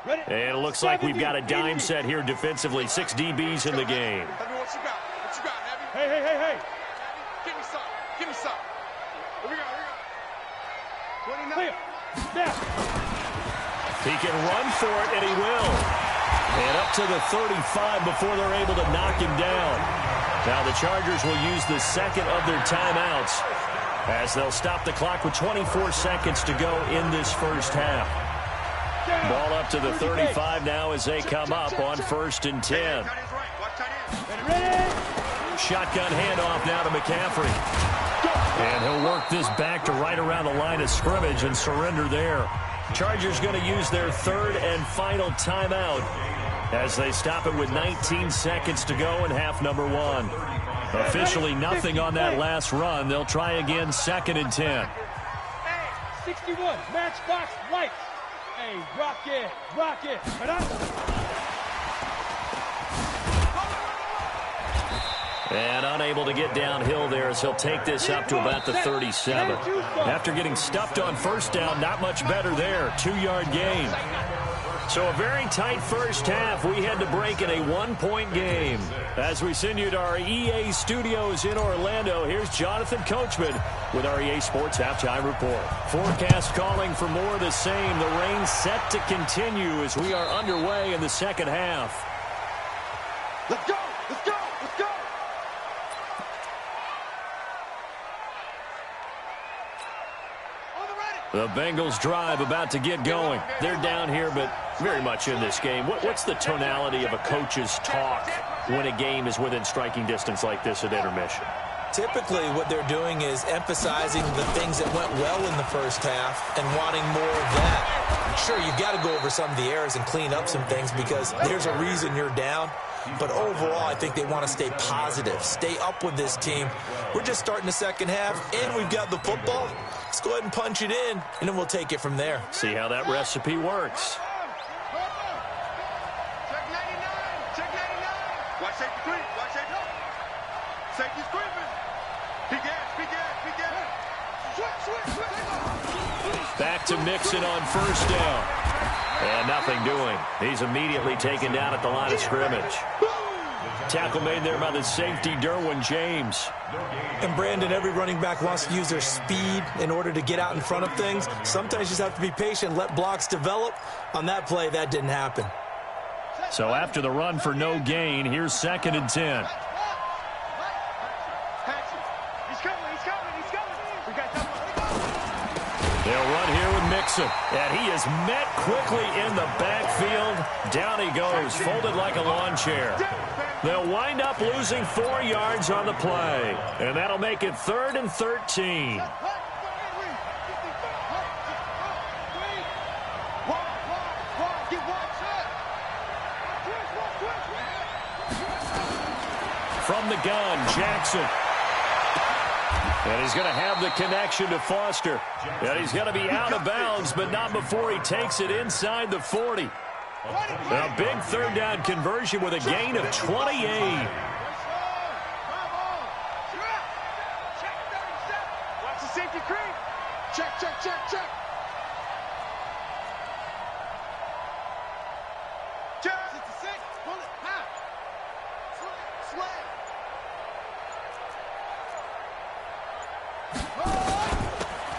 And it looks like we've got a dime set here defensively. 6 DBs in the game. What you got? What you got, Heavy? Hey. Give me some. Give me some. Here we go. 29. Yeah. He can run for it, and he will. And up to the 35 before they're able to knock him down. Now the Chargers will use the second of their timeouts as they'll stop the clock with 24 seconds to go in this first half. Ball up to the 35 now as they come up on 1st and 10. Shotgun handoff now to McCaffrey. And he'll work this back to right around the line of scrimmage and surrender there. Chargers going to use their 3rd and final timeout as they stop it with 19 seconds to go in half number 1. Officially nothing on that last run. They'll try again 2nd and 10. 61, matchbox lights. Hey, rock it. And unable to get downhill there as he'll take this up to about the 37. After getting stuffed on 1st down, not much better there. 2-yard gain. So a very tight first half. We had to break in a 1-point game. As we send you to our EA studios in Orlando, here's Jonathan Coachman with our EA Sports Halftime Report. Forecast calling for more of the same. The rain set to continue as we are underway in the second half. Let's go. The Bengals drive about to get going. They're down here, but very much in this game. What's the tonality of a coach's talk when a game is within striking distance like this at intermission? Typically, what they're doing is emphasizing the things that went well in the first half and wanting more of that. Sure, you've got to go over some of the errors and clean up some things because there's a reason you're down. But overall, I think they want to stay positive, stay up with this team. We're just starting the second half, and we've got the football. Let's go ahead and punch it in, and then we'll take it from there. See how that recipe works. Check 99. Watch safety creep. Safety's creeping. Big gas. Back to Mixon on 1st down. And nothing doing. He's immediately taken down at the line of scrimmage. Tackle made there by the safety, Derwin James. And Brandon, every running back wants to use their speed in order to get out in front of things. Sometimes you just have to be patient, let blocks develop. On that play, that didn't happen. So after the run for no gain, here's 2nd and 10. They'll run here with Mixon. And he is met quickly in the backfield. Down he goes, folded like a lawn chair. They'll wind up losing 4 yards on the play. And that'll make it 3rd and 13. From the gun, Jackson. And he's going to have the connection to Foster. And he's going to be out of bounds, but not before he takes it inside the 40. A big 3rd down conversion with a gain of 28. Watch the safety creep. Check.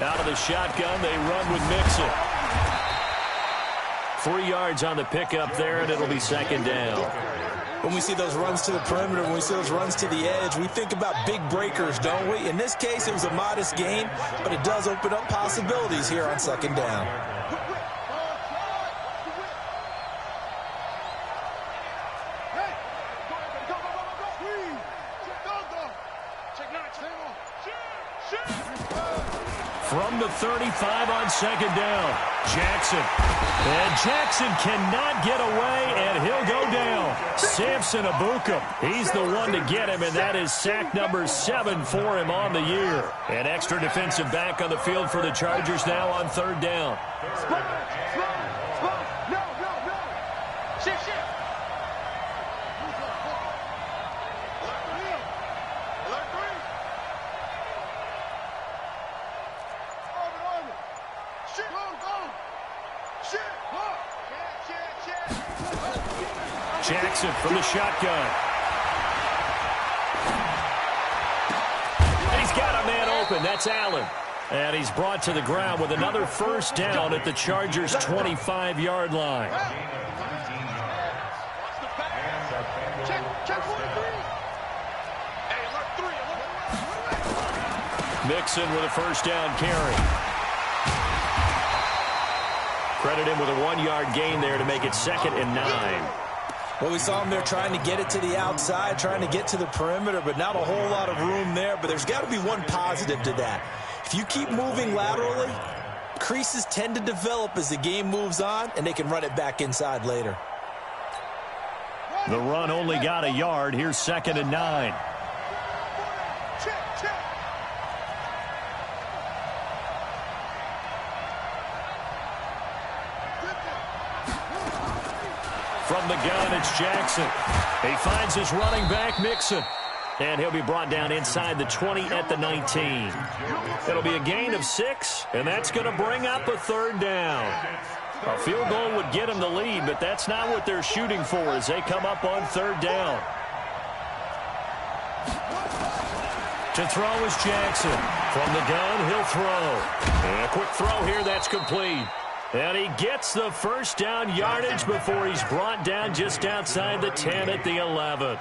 Out of the shotgun, they run with Mixon. 3 yards on the pickup there, and it'll be 2nd down. When we see those runs to the perimeter, when we see those runs to the edge, we think about big breakers, don't we? In this case, it was a modest gain, but it does open up possibilities here on 2nd down. From the 35 on 2nd down, Jackson. And Jackson cannot get away, and he'll go down. Samson Abuka, he's the one to get him, and that is sack number 7 for him on the year. An extra defensive back on the field for the Chargers now on 3rd down. Jackson from the shotgun. And he's got a man open. That's Allen. And he's brought to the ground with another first down at the Chargers' 25-yard line. Mixon with a first down carry. Credit him with a 1-yard gain there to make it 2nd and 9. Well, we saw him there trying to get it to the outside, trying to get to the perimeter, but not a whole lot of room there. But there's got to be one positive to that. If you keep moving laterally, creases tend to develop as the game moves on, and they can run it back inside later. The run only got a yard. Here's 2nd and 9. From the gun, it's Jackson. He finds his running back, Mixon. And he'll be brought down inside the 20 at the 19. It'll be a gain of 6, and that's going to bring up a 3rd down. A field goal would get them the lead, but that's not what they're shooting for as they come up on 3rd down. To throw is Jackson. From the gun, he'll throw. And a quick throw here, that's complete. And he gets the first down yardage before he's brought down just outside the 10 at the 11.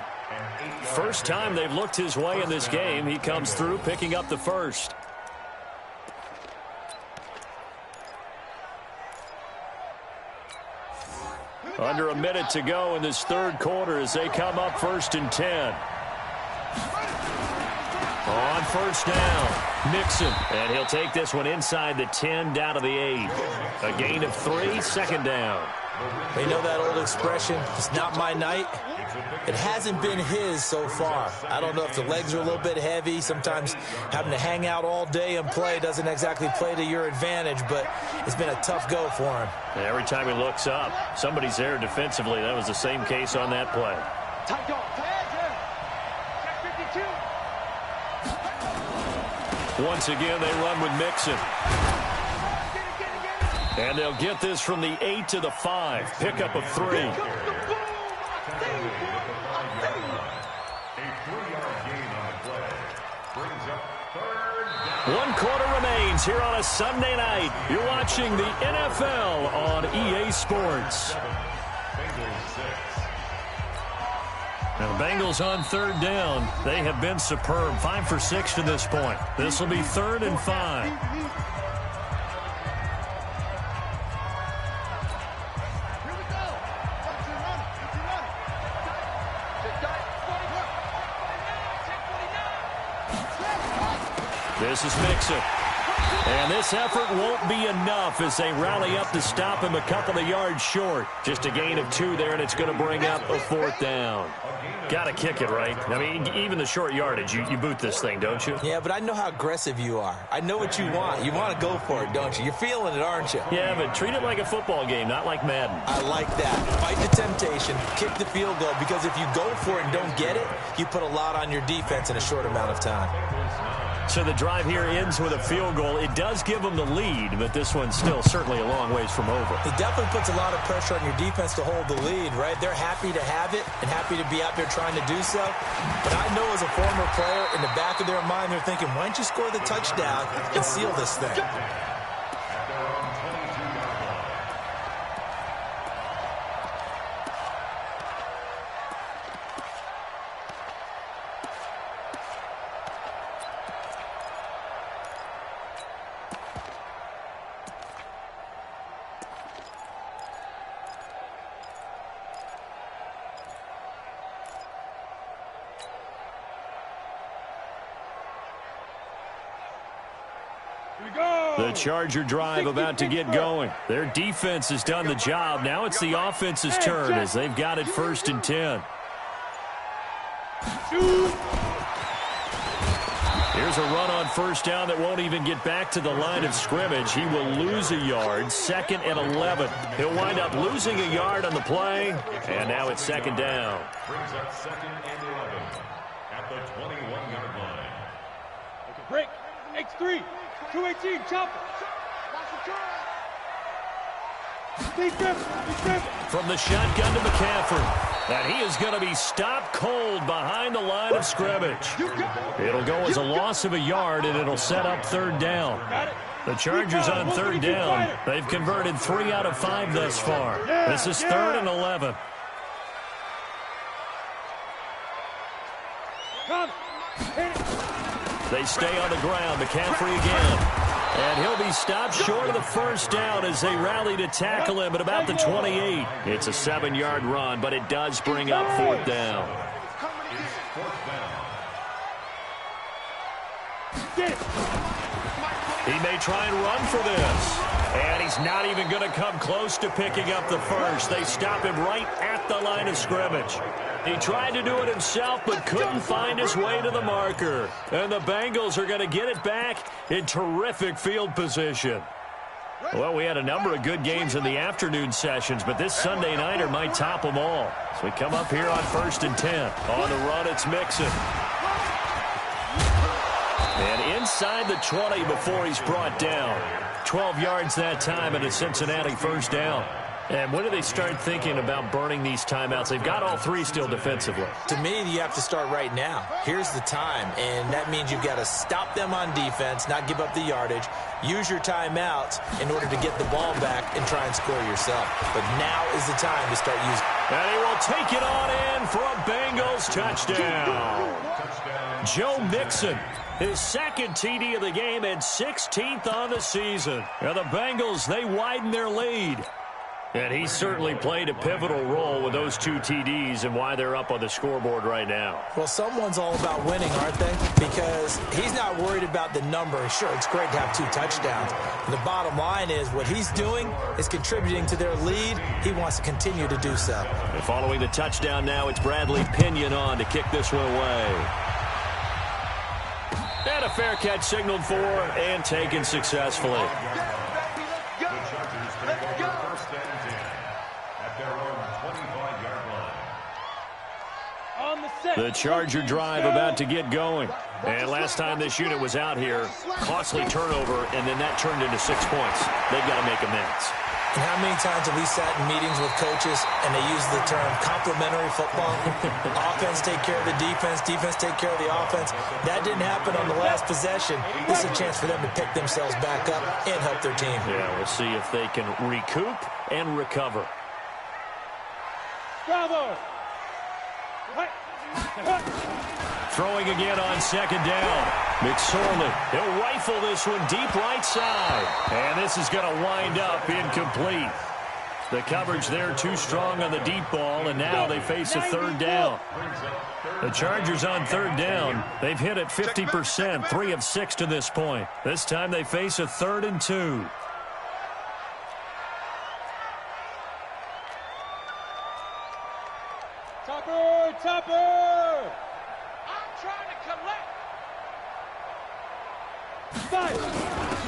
First time they've looked his way in this game. He comes through picking up the first. Under a minute to go in this 3rd quarter as they come up 1st and 10. On first down, Mixon. And he'll take this one inside the 10 down to the 8. A gain of 3, 2nd down. They know that old expression, it's not my night. It hasn't been his so far. I don't know if the legs are a little bit heavy. Sometimes having to hang out all day and play doesn't exactly play to your advantage, but it's been a tough go for him. And every time he looks up, somebody's there defensively. That was the same case on that play. Once again, they run with Mixon. And they'll get this from the 8 to the 5. Pickup of 3. One quarter remains here on a Sunday night. You're watching the NFL on EA Sports. Now the Bengals on 3rd down. They have been superb. 5 for 6 to this point. This will be 3rd and 5. This is Mixon. And this effort won't be enough as they rally up to stop him a couple of yards short. Just a gain of 2 there, and it's going to bring up a 4th down. Got to kick it, right? I mean, even the short yardage, you boot this thing, don't you? Yeah, but I know how aggressive you are. I know what you want. You want to go for it, don't you? You're feeling it, aren't you? Yeah, but treat it like a football game, not like Madden. I like that. Fight the temptation, kick the field goal, because if you go for it and don't get it, you put a lot on your defense in a short amount of time. So the drive here ends with a field goal. It does give them the lead, but this one's still certainly a long ways from over. It definitely puts a lot of pressure on your defense to hold the lead, right? They're happy to have it and happy to be out there trying to do so. But I know as a former player, in the back of their mind, they're thinking, why don't you score the touchdown and seal this thing? The Charger drive about to get going. Their defense has done the job. Now it's the offense's turn as they've got it 1st and 10. Here's a run on first down that won't even get back to the line of scrimmage. He will lose a yard. 2nd and 11. He'll wind up losing a yard on the play. And now it's 2nd down. Brings up 2nd and 11 at the 21-yard line. Break. X3. 218. Chopper. From the shotgun to McCaffrey. And he is going to be stopped cold behind the line of scrimmage. It'll go as a loss of a yard, and it'll set up third down. The Chargers on third down. They've converted 3 out of 5 thus far. This is 3rd and 11. They stay on the ground. McCaffrey again. And he'll be stopped short of the first down as they rally to tackle him at about the 28. It's a 7-yard run, but it does bring up 4th down. He may try and run for this. And he's not even going to come close to picking up the first. They stop him right at the line of scrimmage. He tried to do it himself, but couldn't find his way to the marker. And the Bengals are going to get it back in terrific field position. Well, we had a number of good games in the afternoon sessions, but this Sunday nighter might top them all. So we come up here on 1st and 10. On the run, it's Mixon. And inside the 20 before he's brought down. 12 yards that time and a Cincinnati first down. And when do they start thinking about burning these timeouts? They've got all 3 still defensively. To me, you have to start right now. Here's the time, and that means you've got to stop them on defense, not give up the yardage, use your timeouts in order to get the ball back and try and score yourself. But now is the time to start using. And he will take it on in for a Bengals touchdown. Joe Mixon, his 2nd TD of the game and 16th on the season. And the Bengals, they widen their lead. And he certainly played a pivotal role with those 2 TDs and why they're up on the scoreboard right now. Well, someone's all about winning, aren't they? Because he's not worried about the number. Sure, it's great to have 2 touchdowns. And the bottom line is what he's doing is contributing to their lead. He wants to continue to do so. And following the touchdown now, it's Bradley Pinion on to kick this one away. And a fair catch signaled for and taken successfully. The Charger drive about to get going. And last time this unit was out here, costly turnover, and then that turned into 6 points. They've got to make amends. And how many times have we sat in meetings with coaches and they use the term complementary football? Offense take care of the defense, defense take care of the offense. That didn't happen on the last possession. This is a chance for them to pick themselves back up and help their team. Yeah, we'll see if they can recoup and recover. Bravo! Throwing again on 2nd down. McSorley, he'll rifle this one deep right side. And this is going to wind up incomplete. The coverage there too strong on the deep ball, and now they face a 3rd down. The Chargers on 3rd down. They've hit it 50%, 3 of 6 to this point. This time they face a 3rd and 2. Topper! I'm trying to collect.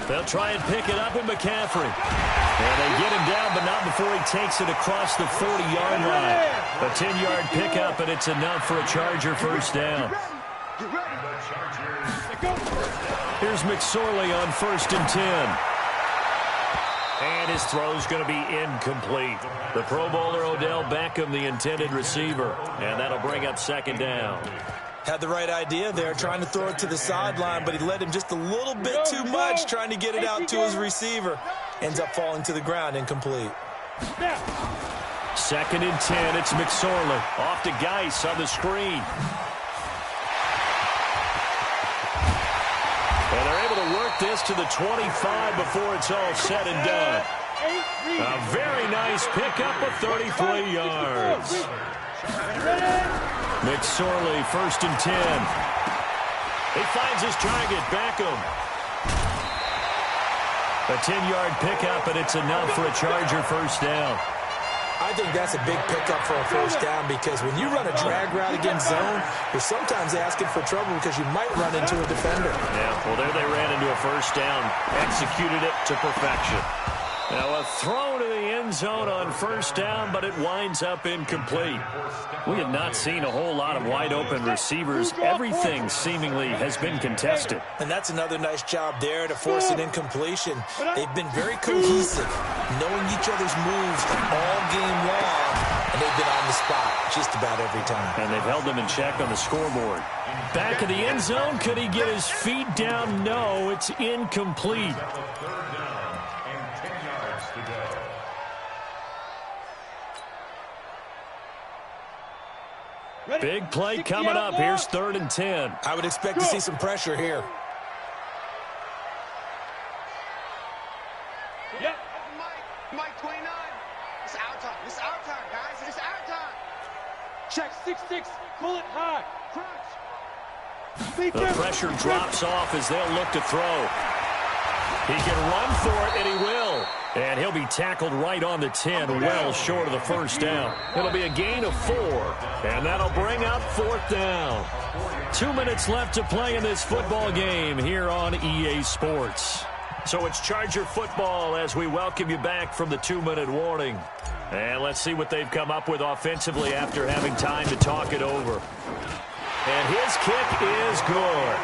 They'll try and pick it up with McCaffrey. And they get him down, but not before he takes it across the 40-yard line. A 10-yard pickup, and it's enough for a Charger first down. Here's McSorley on 1st and 10. And his throw's going to be incomplete. The Pro Bowler Odell Beckham, the intended receiver. And that'll bring up 2nd down. Had the right idea there, trying to throw it to the sideline, but he let him just a little bit too much, trying to get it out to his receiver. Ends up falling to the ground, incomplete. 2nd and 10, it's McSorley. Off to Geis on the screen. And they're able to work this to the 25 before it's all said and done. A very nice pickup of 33 yards. McSorley, 1st and 10. He finds his target, Beckham. A 10-yard pickup, and it's enough for a Charger first down. I think that's a big pickup for a first down because when you run a drag route against zone, you're sometimes asking for trouble because you might run into a defender. Yeah, well, there they ran into a first down, executed it to perfection. Now a throw to the end zone on first down, but it winds up incomplete. We have not seen a whole lot of wide-open receivers. Everything seemingly has been contested. And that's another nice job there to force an incompletion. They've been very cohesive, knowing each other's moves all game long, and they've been on the spot just about every time. And they've held them in check on the scoreboard. Back of the end zone. Could he get his feet down? No, it's incomplete. Third down and 10 yards to go. Big play coming up. Here's 3rd and 10. I would expect to see some pressure here. Yep. Mike 29. It's our time. It's our time, guys. It's our time. Check 6-6. Pull it high. Crunch. The pressure drops off as they'll look to throw. He can run for it, and he will. And he'll be tackled right on the 10, well short of the first down. It'll be a gain of 4, and that'll bring up 4th down. 2 minutes left to play in this football game here on EA Sports. So it's Charger football as we welcome you back from the 2-minute warning. And let's see what they've come up with offensively after having time to talk it over. And his kick is good.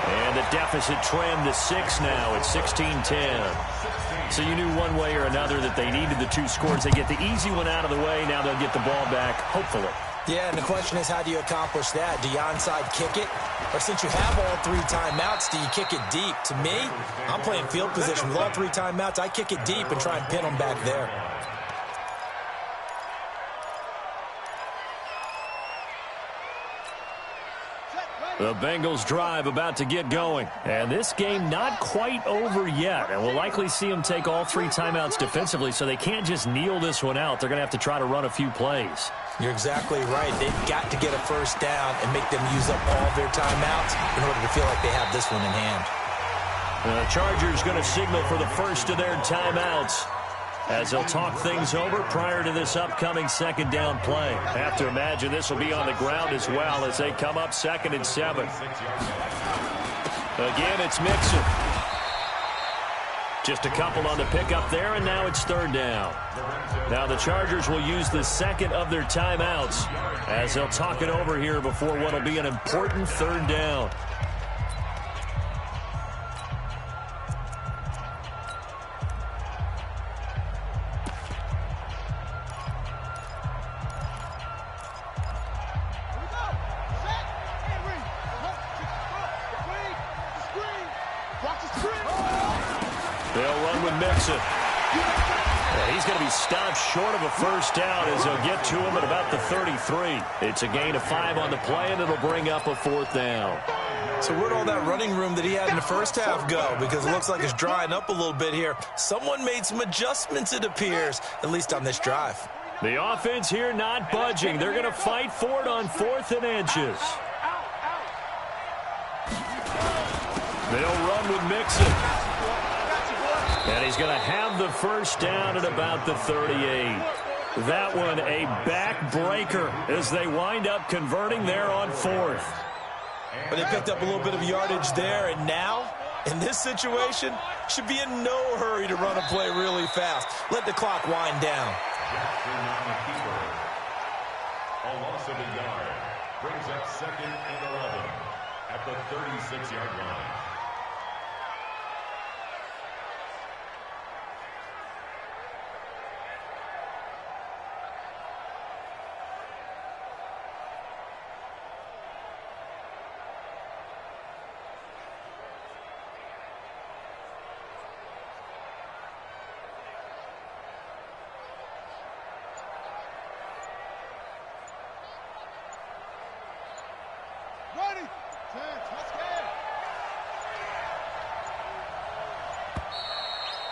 And the deficit trimmed to 6 now at 16-10. So you knew one way or another that they needed the 2 scores. They get the easy one out of the way. Now they'll get the ball back, hopefully. Yeah, and the question is, how do you accomplish that? Do you onside kick it? Or since you have all 3 timeouts, do you kick it deep? To me, I'm playing field position with all 3 timeouts. I kick it deep and try and pin them back there. The Bengals drive about to get going. And this game not quite over yet. And we'll likely see them take all 3 timeouts defensively, so they can't just kneel this one out. They're going to have to try to run a few plays. You're exactly right. They've got to get a first down and make them use up all their timeouts in order to feel like they have this one in hand. The Chargers going to signal for the first of their timeouts as they'll talk things over prior to this upcoming 2nd down play. Have to imagine this will be on the ground as well as they come up 2nd and 7. Again, it's Mixon. Just a couple on the pickup there, and now it's 3rd down. Now the Chargers will use the 2nd of their timeouts as they'll talk it over here before what will be an important 3rd down. They'll run with Mixon. He's going to be stopped short of a first down as they'll get to him at about the 33. It's a gain of 5 on the play, and it'll bring up a 4th down. So where'd all that running room that he had in the first half go? Because it looks like it's drying up a little bit here. Someone made some adjustments, it appears, at least on this drive. The offense here not budging. They're going to fight for it on 4th and inches. They'll run with Mixon. And he's going to have the first down at about the 38. That one a backbreaker as they wind up converting there on 4th. But they picked up a little bit of yardage there, and now, in this situation, should be in no hurry to run a play really fast. Let the clock wind down. A loss of a yard brings up 2nd and 11 at the 36-yard line.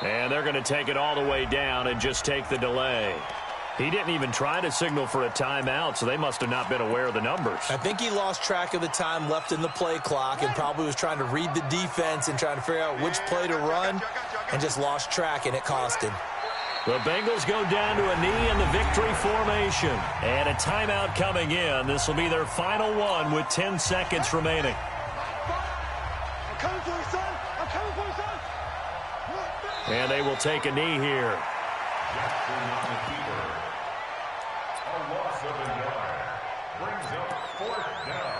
And they're going to take it all the way down and just take the delay. He didn't even try to signal for a timeout, so they must have not been aware of the numbers. I think he lost track of the time left in the play clock and probably was trying to read the defense and trying to figure out which play to run and just lost track, and it cost him. The Bengals go down to a knee in the victory formation. And a timeout coming in. This will be their final one with 10 seconds remaining. I'm coming for you, son. I'm coming for you, son. And they will take a knee here. Jackson on the keeper. A loss of a yard brings up 4th down.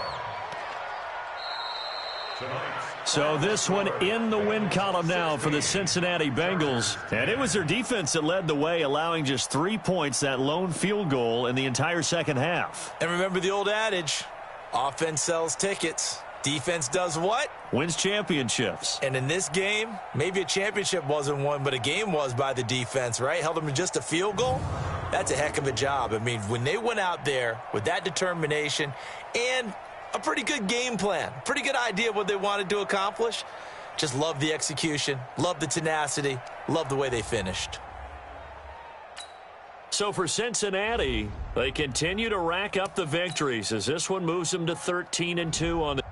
Tonight's So this one in the win column now for the Cincinnati Bengals. And it was their defense that led the way, allowing just 3 points, that lone field goal in the entire second half. And remember the old adage, offense sells tickets. Defense does what? Wins championships. And in this game, maybe a championship wasn't won, but a game was by the defense, right? Held them to just a field goal. That's a heck of a job. I mean, when they went out there with that determination and a pretty good game plan, pretty good idea what they wanted to accomplish, just love the execution, love the tenacity, love the way they finished. So for Cincinnati, they continue to rack up the victories as this one moves them to 13-2 on the